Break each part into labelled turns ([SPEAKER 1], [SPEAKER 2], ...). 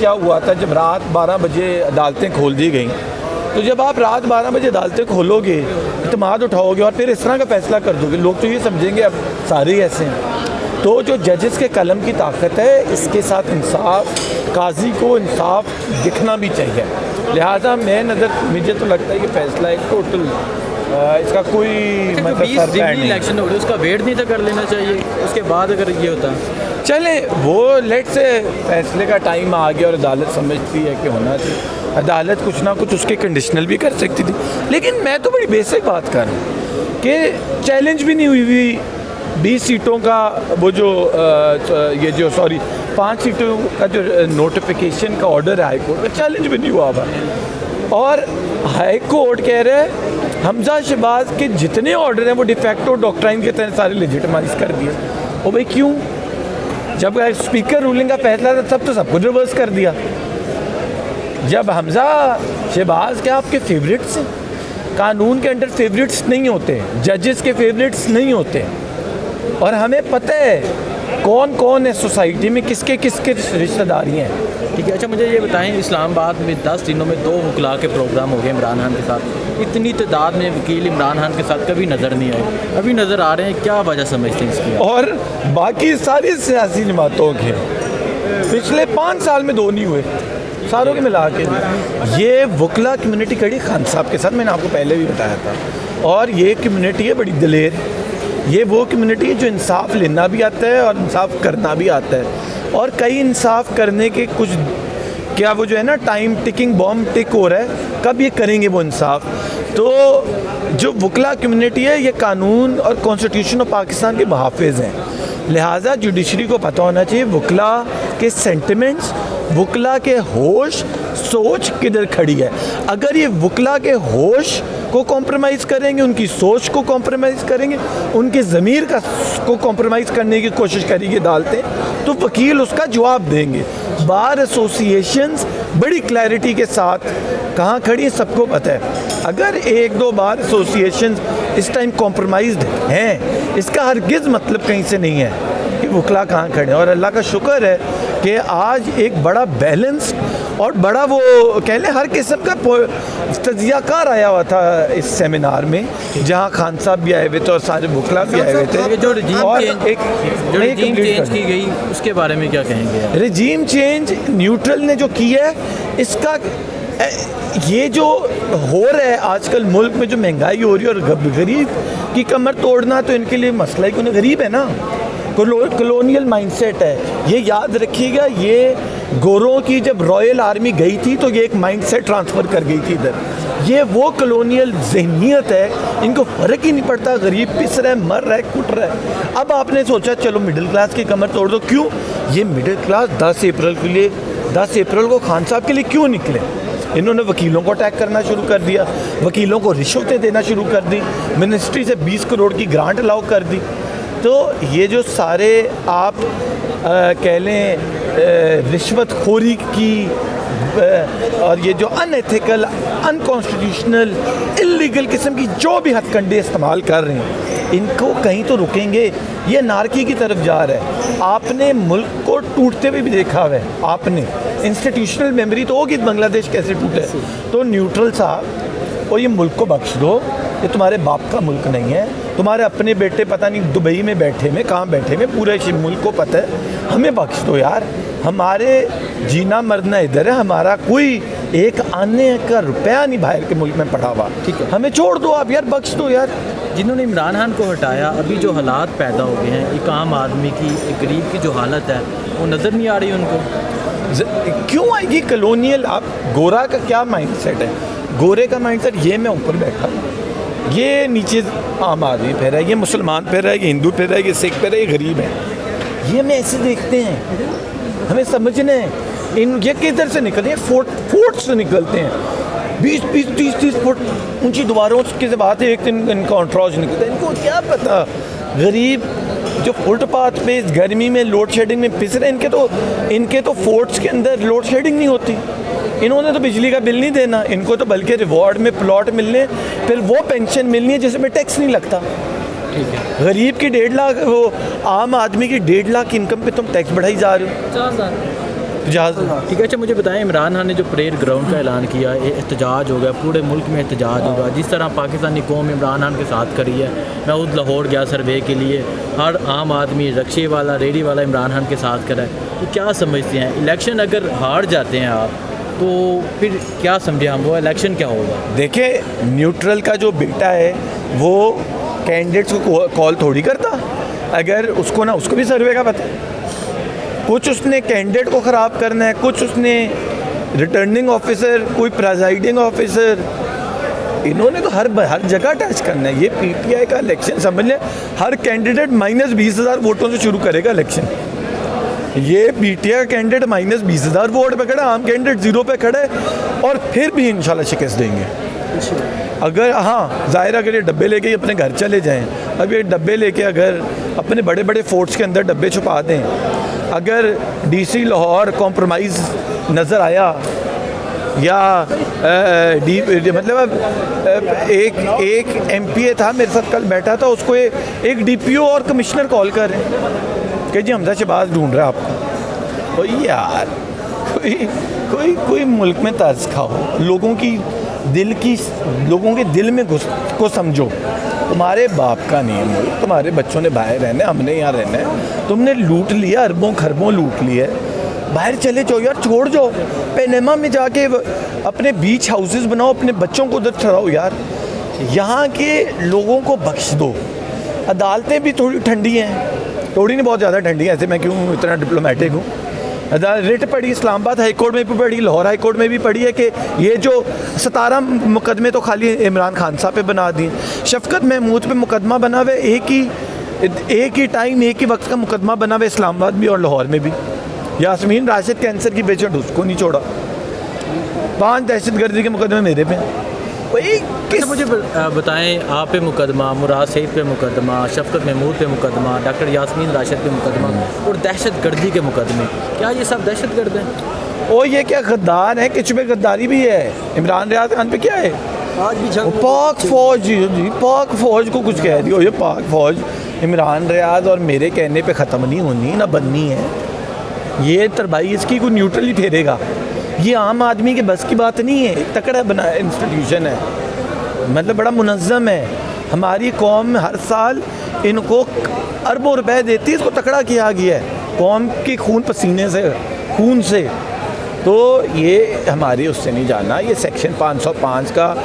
[SPEAKER 1] क्या हुआ था जब रात 12 बजे अदालतें खोल दी गई, तो जब आप रात 12 बजे अदालतें खोलोगे, इत्मीनान उठाओगे और फिर इस तरह का फैसला कर दोगे, लोग तो ये समझेंगे अब सारे ही ऐसे हैं। तो जो जजेस के कलम की ताकत है, इसके साथ इंसाफ, काजी को इंसाफ दिखना भी चाहिए। लिहाजा मुझे तो लगता है कि फैसला एक टोटल इसका कोई मतलब
[SPEAKER 2] इलेक्शन हो रही है, उसका वेट नहीं था कर लेना चाहिए, उसके बाद अगर ये होता।
[SPEAKER 1] चले वो लेट से फैसले का टाइम आ गया और अदालत समझती है कि होना चाहिए, अदालत कुछ ना कुछ उसके कंडीशनल भी कर सकती थी। लेकिन मैं तो बड़ी बेसिक बात कर रहा हूँ कि चैलेंज भी नहीं हुई 20 सीटों का वो जो 5 सीटों का जो नोटिफिकेशन का ऑर्डर है हाई कोर्ट का, चैलेंज भी नहीं हुआ हुआ। और हाई कोर्ट कह रहे हैं हमजा शहबाज के जितने ऑर्डर हैं वो डिफेक्टो डॉक्ट्राइन के तहत सारे लेजिटिमाइज कर दिए। ओ भाई क्यों? जब स्पीकर रूलिंग का फैसला था तब तो सब कुछ रिवर्स कर दिया। जब हमजा शहबाज क्या आपके फेवरेट्स हैं? कानून के अंडर फेवरेट्स नहीं होते, जजेस के फेवरेट्स नहीं होते। और हमें पता है कौन कौन है सोसाइटी में, किसके किसके रिश्तेदारी हैं।
[SPEAKER 2] ठीक है, अच्छा मुझे ये बताएं, इस्लामाबाद में 10 दिनों में 2 वकला के प्रोग्राम हो गए इमरान खान के साथ। इतनी तादाद में वकील इमरान खान के साथ कभी नज़र नहीं आए, अभी नज़र आ रहे हैं। क्या वजह समझते हैं इसकी?
[SPEAKER 1] और बाकी सारी सियासी जमातों के पिछले 5 साल में 2 नहीं हुए, सारों के मिला के। ये वकला कम्युनिटी खड़ी खान साहब के साथ, मैंने आपको पहले भी बताया था। और ये कम्युनिटी है बड़ी दिलेर, ये वो कम्युनिटी है जो इंसाफ लेना भी आता है और इंसाफ करना भी आता है। और कई इंसाफ करने के कुछ क्या वो जो है ना टाइम टिकिंग बॉम्ब टिक हो रहा है, कब ये करेंगे वो इंसाफ। तो जो वकला कम्युनिटी है ये कानून और कॉन्स्टिट्यूशन ऑफ पाकिस्तान के मुहाफ़िज़ हैं। लिहाजा जुडिशरी को पता होना चाहिए वकला के सेंटिमेंट्स, वकला के होश सोच किधर खड़ी है। अगर ये वकला के होश को कॉम्प्रोमाइज़ करेंगे, उनकी सोच को कॉम्प्रोमाइज़ करेंगे, उनके ज़मीर को कॉम्प्रोमाइज़ करने की कोशिश करेंगे अदालतें, तो वकील उसका जवाब देंगे। बार एसोसिएशंस बड़ी क्लैरिटी के साथ कहाँ खड़ी है सबको पता है। अगर 1-2 बार एसोसिएशंस इस टाइम कॉम्प्रोमाइज्ड हैं, इसका हरगिज़ मतलब कहीं से नहीं है कि वकला कहाँ खड़े हैं। और अल्लाह का शुक्र है कि आज एक बड़ा बैलेंस और बड़ा वो कह लें हर किस्म का तजियाकार आया हुआ था इस सेमिनार में, जहाँ खान साहब भी आए हुए थे और सारे वकला भी आए हुए थे।
[SPEAKER 2] जो रजीम चेंज की गई उसके बारे में क्या कहेंगे?
[SPEAKER 1] रजीम चेंज न्यूट्रल ने जो की है, इसका ये जो हो रहा है आजकल मुल्क में, जो महंगाई हो रही है और गरीब की कमर तोड़ना, तो इनके लिए मसला ही कोई गरीब है ना, कॉलोनियल माइंडसेट है। ये याद रखिएगा, ये गोरों की जब रॉयल आर्मी गई थी तो ये एक माइंडसेट ट्रांसफ़र कर गई थी इधर। ये वो कॉलोनियल जहनीत है, इनको फ़र्क ही नहीं पड़ता, गरीब पिस रहा है, मर रहा है, कुट रहा है। अब आपने सोचा चलो मिडिल क्लास की कमर तोड़ दो। क्यों? ये मिडिल क्लास 10 अप्रैल को खान साहब के लिए क्यों निकले? इन्होंने वकीलों को अटैक करना शुरू कर दिया, वकीलों को रिश्वतें देना शुरू कर दी, मिनिस्ट्री से 20 करोड़ की ग्रांट अलाउ कर दी। तो ये जो सारे आप कह लें रिश्वतखोरी की और ये जो अनएथिकल, अनकॉन्स्टिट्यूशनल, इलीगल किस्म की जो भी हथकंडे इस्तेमाल कर रहे हैं, इनको कहीं तो रुकेंगे। ये नारकी की तरफ जा रहा है। आपने मुल्क को टूटते हुए भी देखा हुआ है, आपने इंस्टीट्यूशनल मेमोरी तो होगी बांग्लादेश कैसे टूटे। तो न्यूट्रल साहब, और ये मुल्क को बख्श दो, ये तुम्हारे बाप का मुल्क नहीं है। तुम्हारे अपने बेटे पता नहीं दुबई में बैठे में, कहाँ बैठे में, पूरे मुल्क को पता है। हमें बख्श दो यार, हमारे जीना मरना इधर है, हमारा कोई एक आने का रुपया नहीं बाहर के मुल्क में पड़ा हुआ। ठीक है, हमें छोड़ दो आप यार, बख्श दो यार।
[SPEAKER 2] जिन्होंने इमरान खान को हटाया, अभी जो हालात पैदा हो गए हैं, एक आम आदमी की, एक गरीब की जो हालत है वो नज़र नहीं आ रही उनको।
[SPEAKER 1] क्यों आएगी कॉलोनियल? आप गोरा का क्या माइंडसेट है? गोरे का माइंडसेट ये मैं ऊपर बैठा, ये नीचे आम आदमी फिर है, ये मुसलमान फिर है, ये हिंदू फिर है, ये सिख फिर है, ये गरीब है। ये मैं ऐसे देखते हैं, हमें समझने इन ये किधर से निकलते हैं? फोर्ट से निकलते हैं। 20-30 फुट ऊंची दीवारों के से बात है, एक दिन इनका ऑन्ट्राज निकलता है। इनको क्या पता गरीब जो फुटपाथ पे इस गर्मी में लोड शेडिंग में पिस रहे हैं, इनके तो फोर्ट्स के अंदर लोड शेडिंग नहीं होती। इन्होंने तो बिजली का बिल नहीं देना, इनको तो बल्कि रिवॉर्ड में प्लॉट मिलने, फिर वो पेंशन मिलनी है जिसमें टैक्स नहीं लगता।
[SPEAKER 2] ठीक है,
[SPEAKER 1] गरीब की 1.5 लाख, वो आम आदमी की 1.5 लाख इनकम पे तुम टैक्स बढ़ाई जा रहे हो। जहाज
[SPEAKER 2] ठीक है। अच्छा मुझे बताएं, इमरान खान ने जो परेड ग्राउंड का ऐलान किया, एहतजाज हो गया, पूरे मुल्क में एहतजाज होगा। जिस तरह पाकिस्तानी कौम इमरान खान के साथ खड़ी है, मैं उस लाहौर गया सर्वे के लिए, हर आम आदमी रक्शे वाला रेडी वाला इमरान खान के साथ खड़ा है। तो क्या समझते हैं, इलेक्शन अगर हार जाते हैं आप तो फिर क्या समझे हम, वो इलेक्शन क्या होगा?
[SPEAKER 1] देखिए, न्यूट्रल का जो बेटा है वो कैंडिडेट्स को कॉल थोड़ी करता। अगर उसको ना, उसको भी सर्वे का पता है, कुछ उसने कैंडिडेट को ख़राब करना है, कुछ उसने रिटर्निंग ऑफिसर, कोई प्रेजाइडिंग ऑफिसर, इन्होंने तो हर जगह टच करना है। ये पीटीआई का इलेक्शन समझ लें, हर कैंडिडेट -20,000 वोटों से शुरू करेगा इलेक्शन। ये पीटीआई का कैंडिडेट -20,000 वोट पे खड़ा, आम कैंडिडेट 0 पे खड़े, और फिर भी इंशाल्लाह शिकस्त देंगे। अगर हाँ ज़ाहिर, अगर ये डब्बे लेके अपने घर चले जाएं, अब ये डब्बे लेके अगर अपने बड़े बड़े फोर्ट्स के अंदर डब्बे छुपा दें, अगर डीसी लाहौर कॉम्प्रोमाइज़ नज़र आया, या मतलब एक एमपीए था मेरे साथ कल बैठा था, उसको एक डीपीओ और कमिश्नर कॉल कर रहे हैं कि जी हमजा शहबाज ढूंढ रहा है आपको। तो यार कोई मुल्क में तर्स खाओ, लोगों के दिल में घुस को समझो। तुम्हारे बाप का नहीं है मुल्क, तुम्हारे बच्चों ने बाहर रहना है, हमने यहाँ रहना है। तुमने लूट लिया, अरबों खरबों लूट लिए, बाहर चले जाओ यार, छोड़ जाओ। पनामा में जाके अपने बीच हाउसेस बनाओ, अपने बच्चों को उधर ठहराओ यार। यहाँ के लोगों को बख्श दो। अदालतें भी थोड़ी ठंडी हैं, थोड़ी नहीं बहुत ज़्यादा ठंडी है, ऐसे मैं क्यों इतना डिप्लोमेटिक हूँ। रिट पड़ी इस्लामाबाद हाई कोर्ट में भी पड़ी, लाहौर हाई कोर्ट में भी पड़ी है कि ये जो 17 मुकदमे तो खाली इमरान खान साहब पे बना दिए। शफकत महमूद पे मुकदमा बना हुआ, एक ही टाइम एक ही वक्त का मुकदमा बना हुआ इस्लामाबाद भी और लाहौर में भी। यास्मीन राशिद कैंसर की पेशेंट, उसको नहीं छोड़ा। 5 दहशतगर्दी के मुकदमे मेरे पे।
[SPEAKER 2] अच्छा मुझे बताएं, आप पे मुकदमा, मुराद सईद पे मुकदमा, शफकत महमूद पे मुकदमा, डॉक्टर यास्मीन राशिद पे मुकदमा और दहशतगर्दी के मुकदमे, क्या ये सब दहशतगर्द हैं?
[SPEAKER 1] और ये क्या गद्दार है, किच में गद्दारी भी है। इमरान रियाज खान पे क्या है,
[SPEAKER 2] आज भी
[SPEAKER 1] पाक फौज जी, पाक फौज को कुछ कह दियो। ये पाक फौज इमरान रियाज और मेरे कहने पे ख़त्म नहीं होनी ना बननी है। ये तरबाई इसकी कोई न्यूट्रल ही फेरेगा। ये आम आदमी के बस की बात नहीं है। तकड़ा बना इंस्टीट्यूशन है, मतलब बड़ा मुनज़्ज़म है। हमारी कौम हर साल इनको अरबों रुपए देती है, इसको तकड़ा किया गया है कौम के खून पसीने से, खून से। तो ये हमारी उससे नहीं जाना। ये सेक्शन 505 का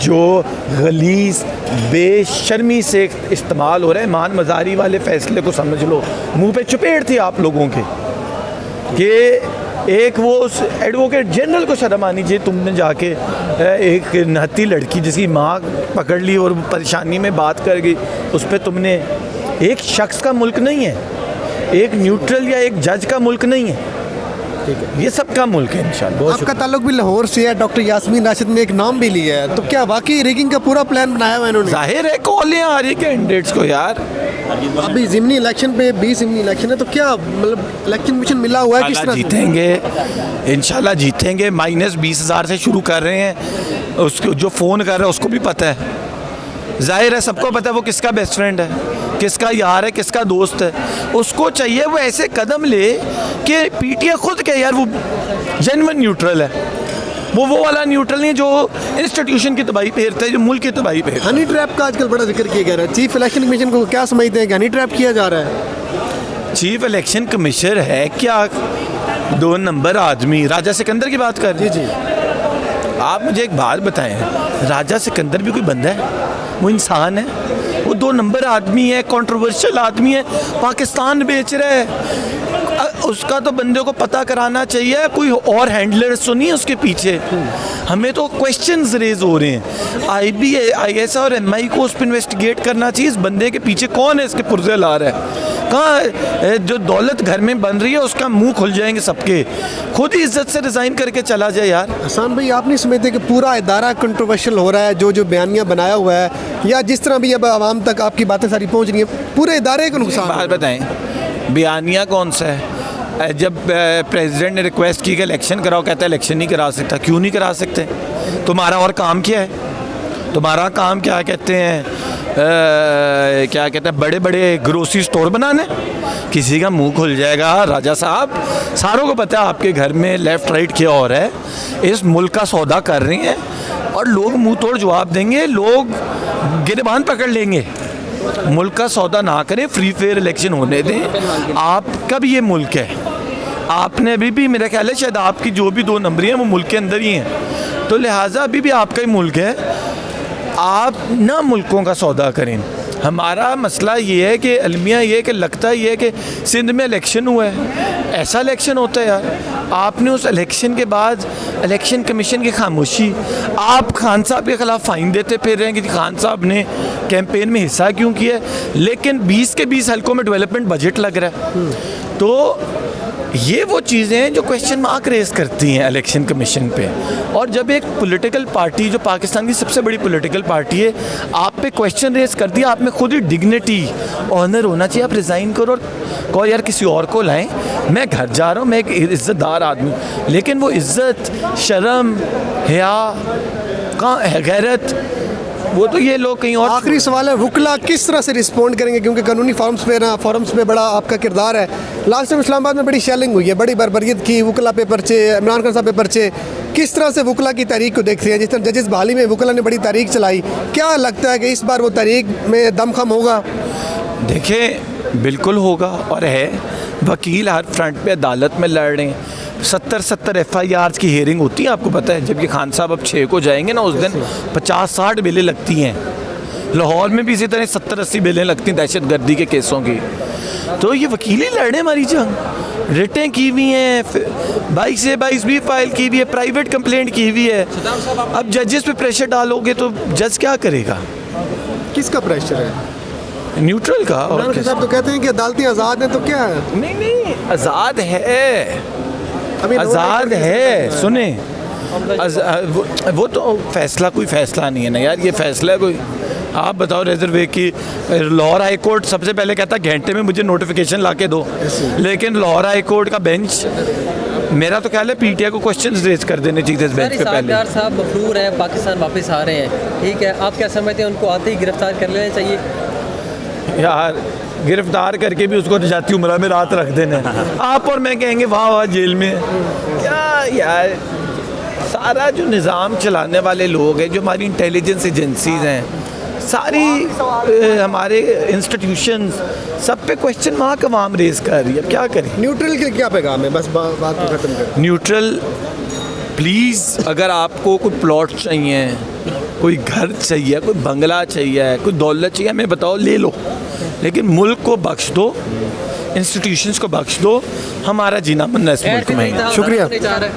[SPEAKER 1] जो गलीज़ बेशर्मी से इस्तेमाल हो रहा है, मान मज़ारी वाले फ़ैसले को समझ लो, मुँह पे चुपेट थी आप लोगों के कि एक वो उस एडवोकेट जनरल को शर्म आनी चाहिए। तुमने जाके एक नहती लड़की जिसकी माँ पकड़ ली और परेशानी में बात कर गई, उस पर तुमने, एक शख्स का मुल्क नहीं है, एक न्यूट्रल या एक जज का मुल्क नहीं है, ठीक है, ये सबका मुल्क है इंशाल्लाह।
[SPEAKER 3] आपका ताल्लुक भी लाहौर से है, डॉक्टर यास्मीन राशिद ने एक नाम भी लिया है, तो क्या वाकई रिगिंग का पूरा प्लान बनाया हुआ इन्होंने?
[SPEAKER 1] जाहिर है कॉलें आ रही कैंडिडेट्स को यार।
[SPEAKER 3] अभी ज़िमनी इलेक्शन पे 20 ज़िमनी इलेक्शन है, तो क्या मतलब इलेक्शन कमीशन मिला हुआ है किस तरह?
[SPEAKER 1] जीतेंगे इंशाल्लाह, जीतेंगे। -20,000 से शुरू कर रहे हैं। उसको जो फ़ोन कर रहा है उसको भी पता है, जाहिर है सबको पता है वो किसका बेस्ट फ्रेंड है, किसका यार है, किसका दोस्त है। उसको चाहिए वो ऐसे कदम ले कि पीटीआई खुद के यार वो जेन्युइन न्यूट्रल है। वो वाला न्यूट्रल नहीं जो इंस्टीट्यूशन की तबाही फेरता है, जो मुल्क की तबाही फेरता है।
[SPEAKER 3] हनी ट्रैप का आजकल बड़ा जिक्र किया जा रहा है। चीफ इलेक्शन कमीशन को क्या समझते हैं कि हनी ट्रैप किया जा रहा है?
[SPEAKER 1] चीफ इलेक्शन कमिश्नर है क्या 2 नंबर आदमी? राजा सिकंदर की बात कर रहे हैं?
[SPEAKER 3] जी।
[SPEAKER 1] आप मुझे एक बात बताएं, राजा सिकंदर भी कोई बंदा है? वो इंसान है, वो 2 नंबर आदमी है, कंट्रोवर्शियल आदमी है, पाकिस्तान बेच रहा है। उसका तो बंदे को पता कराना चाहिए, कोई और हैंडलर्स तो नहीं है उसके पीछे। हमें तो क्वेश्चंस रेज हो रहे हैं। IBIS और MI को उस पर इन्वेस्टिगेट करना चाहिए, इस बंदे के पीछे कौन है, इसके पुर्जे ला रहा है। कहाँ जो दौलत घर में बन रही है उसका मुंह खुल जाएंगे सबके। खुद ही इज्जत से रिज़ाइन करके चला जाए यार।
[SPEAKER 3] हसन भाई, आप नहीं समझते कि पूरा इदारा कंट्रोवर्शियल हो रहा है? जो बयानियाँ बनाया हुआ है, या जिस तरह भी अब आवाम तक आपकी बातें सारी पहुँच रही हैं, पूरे इदारे को नुकसान।
[SPEAKER 1] बात बताएं, बयानिया कौन सा है? जब प्रेसिडेंट ने रिक्वेस्ट की कि इलेक्शन कराओ, कहता है इलेक्शन नहीं करा सकता। क्यों नहीं करा सकते? तुम्हारा और काम क्या है? तुम्हारा काम क्या कहते हैं, क्या कहते हैं, बड़े बड़े ग्रोसरी स्टोर बनाने, किसी का मुंह खुल जाएगा। राजा साहब, सारों को पता है आपके घर में लेफ़्ट राइट क्या हो रहा है। इस मुल्क का सौदा कर रही हैं और लोग मुंह तोड़ जवाब देंगे, लोग गिरबान पकड़ लेंगे। मुल्क का सौदा ना करें, फ्री फेयर इलेक्शन होने दें। आपका भी ये मुल्क है, आपने अभी भी, मेरा ख्याल है शायद आपकी जो भी 2 नंबरी हैं वो मुल्क के अंदर ही हैं, तो लिहाजा अभी भी आपका ही मुल्क है। आप ना मुल्कों का सौदा करें। हमारा मसला ये है कि अलमिया ये है कि लगता ये है कि सिंध में इलेक्शन हुआ है, ऐसा इलेक्शन होता है यार। आपने उस इलेक्शन के बाद इलेक्शन कमीशन की खामोशी, आप खान साहब के ख़िलाफ़ फ़ाइन देते फिर रहे हैं कि खान साहब ने कैंपेन में हिस्सा क्यों किया, लेकिन 20 के 20 हलकों में डेवलपमेंट बजट लग रहा है। तो ये वो चीज़ें हैं जो क्वेश्चन मार्क रेस करती हैं इलेक्शन कमीशन पे। और जब एक पॉलिटिकल पार्टी जो पाकिस्तान की सबसे बड़ी पॉलिटिकल पार्टी है आप पे क्वेश्चन रेस करती है, आप में खुद ही डिग्निटी ऑनर होना चाहिए। आप रिज़ाइन करो और कहो यार किसी और को लाएं, मैं घर जा रहा हूँ, मैं एक इज़्ज़तदार आदमी, लेकिन वो इज़्ज़त, शर्म, हया, गैरत, वो तो ये लोग कहीं और।
[SPEAKER 3] आखिरी सवाल है, वकला किस तरह से रिस्पॉन्ड करेंगे, क्योंकि कानूनी फॉर्म्स पे बड़ा आपका किरदार है। लास्ट टाइम इस्लामाबाद में बड़ी शेलिंग हुई है, बड़ी बर्बरियत की, वकला पे पर्चे, इमरान खान साहब पे पर्चे। किस तरह से वकला की तहरीक को देखते हैं? जिस तरह जजेस बहाली में वकला ने बड़ी तहरीक चलाई, क्या लगता है कि इस बार वो तहरीक में दमखम होगा?
[SPEAKER 1] देखिए, बिल्कुल होगा और है। वकील हर फ्रंट पे अदालत में लड़ रहे हैं। 70 FIRs की हेयरिंग होती है, आपको पता है। जबकि खान साहब अब 6 को जाएंगे ना, उस दिन 50-60 बेलें लगती हैं। लाहौर में भी इसी तरह 70-80 बेलें लगती हैं दहशत गर्दी के केसों की। तो ये वकील ही लड़े हमारी जंग। रिटें की हुई हैं, 22 से 22 भी फाइल की हुई है, प्राइवेट कंप्लेंट की हुई है। अब जजेस पे प्रेशर डालोगे तो जज क्या करेगा?
[SPEAKER 3] किसका प्रेशर है?
[SPEAKER 1] न्यूट्रल का। और
[SPEAKER 3] इमरान खान साहब तो कहते हैं कि अदालतें आज़ाद हैं, तो क्या है?
[SPEAKER 1] नहीं, आज़ाद है, आज़ाद है। सुने, वो तो फैसला कोई फैसला नहीं है ना यार, ये फैसला है कोई। आप बताओ, रिजर्वे की लाहौर हाई कोर्ट सबसे पहले कहता घंटे में मुझे नोटिफिकेशन ला के दो, लेकिन लाहौर हाई कोर्ट का बेंच, मेरा तो ख्याल है PTI को क्वेश्चन रेज कर देने चाहिए इस बेंच पे पहले।
[SPEAKER 4] साहब मफरूर हैं, पाकिस्तान वापस आ रहे हैं, ठीक है, आप क्या समझते हैं उनको आते ही गिरफ्तार कर लेना चाहिए?
[SPEAKER 1] यार गिरफ्तार करके भी उसको जाती उम्र में रात रख देना। आप और मैं कहेंगे वाह वाह जेल में, क्या यार। सारा जो निज़ाम चलाने वाले लोग हैं, जो हमारी इंटेलिजेंस एजेंसीज हैं, सारी हमारे इंस्टीट्यूशंस, सब पे क्वेश्चन मार्क अवाम रेज कर रही है। अब क्या करें?
[SPEAKER 3] न्यूट्रल के क्या पैगाम है? बस बात को खत्म करें।
[SPEAKER 1] न्यूट्रल, प्लीज़, अगर आपको कोई प्लॉट चाहिए, कोई घर चाहिए, कोई बंगला चाहिए, कोई दौलत चाहिए, हमें बताओ, ले लो, लेकिन मुल्क को बख्श दो, इंस्टीट्यूशंस को बख्श दो। हमारा जीना बनना इस मुल्क में।
[SPEAKER 3] शुक्रिया।